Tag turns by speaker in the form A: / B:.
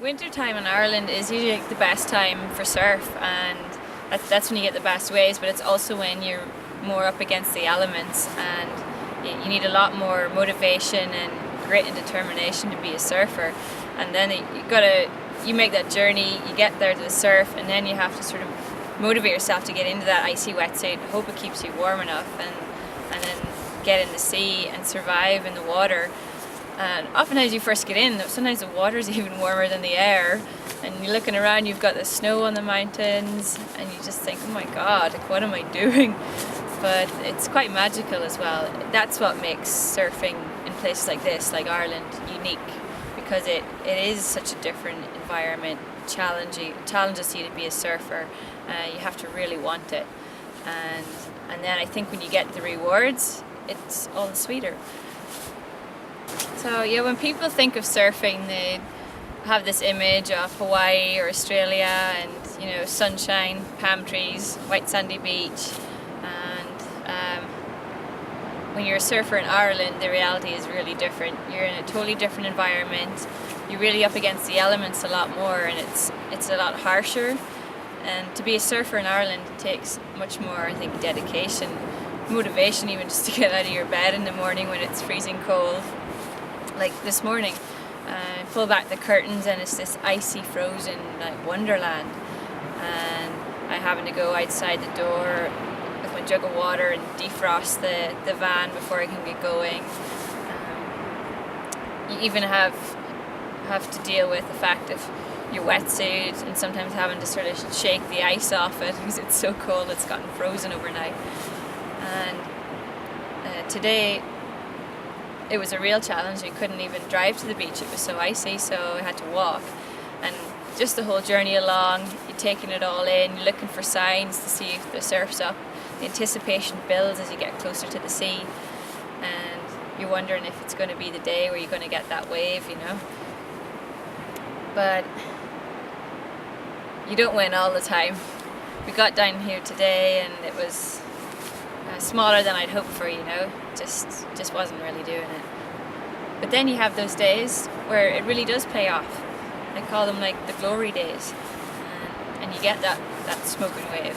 A: Winter time in Ireland is usually the best time for surf, and that's when you get the best waves, but it's also when you're more up against the elements, and you need a lot more motivation and grit and determination to be a surfer. And then you make that journey, you get there to the surf, and then you have to sort of motivate yourself to get into that icy wetsuit, hope it keeps you warm enough, and then get in the sea and survive in the water. And often as you first get in, sometimes the water's even warmer than the air, and you're looking around, you've got the snow on the mountains, and you just think, oh my god, like, what am I doing? But it's quite magical as well. That's what makes surfing in places like this, like Ireland, unique, because it is such a different environment. Challenges you to be a surfer. You have to really want it, and then I think when you get the rewards, it's all the sweeter. So yeah, when people think of surfing, they have this image of Hawaii or Australia and, you know, sunshine, palm trees, white sandy beach. And when you're a surfer in Ireland, the reality is really different. You're in a totally different environment. You're really up against the elements a lot more, and it's a lot harsher. And to be a surfer in Ireland takes much more, I think, dedication, motivation, even just to get out of your bed in the morning when it's freezing cold. Like this morning, pull back the curtains and it's this icy, frozen like wonderland, and I having to go outside the door with my jug of water and defrost the van before I can get going. You even have to deal with the fact of your wetsuit, and sometimes having to sort of shake the ice off it because it's so cold, it's gotten frozen overnight. And today it was a real challenge. I couldn't even drive to the beach, it was so icy, so I had to walk. And just the whole journey along, you're taking it all in, you're looking for signs to see if the surf's up. The anticipation builds as you get closer to the sea, and you're wondering if it's going to be the day where you're going to get that wave, you know. But you don't win all the time. We got down here today and it was smaller than I'd hoped for, you know. Just wasn't really doing it. But then you have those days where it really does pay off. I call them like the glory days, and you get that smoking wave.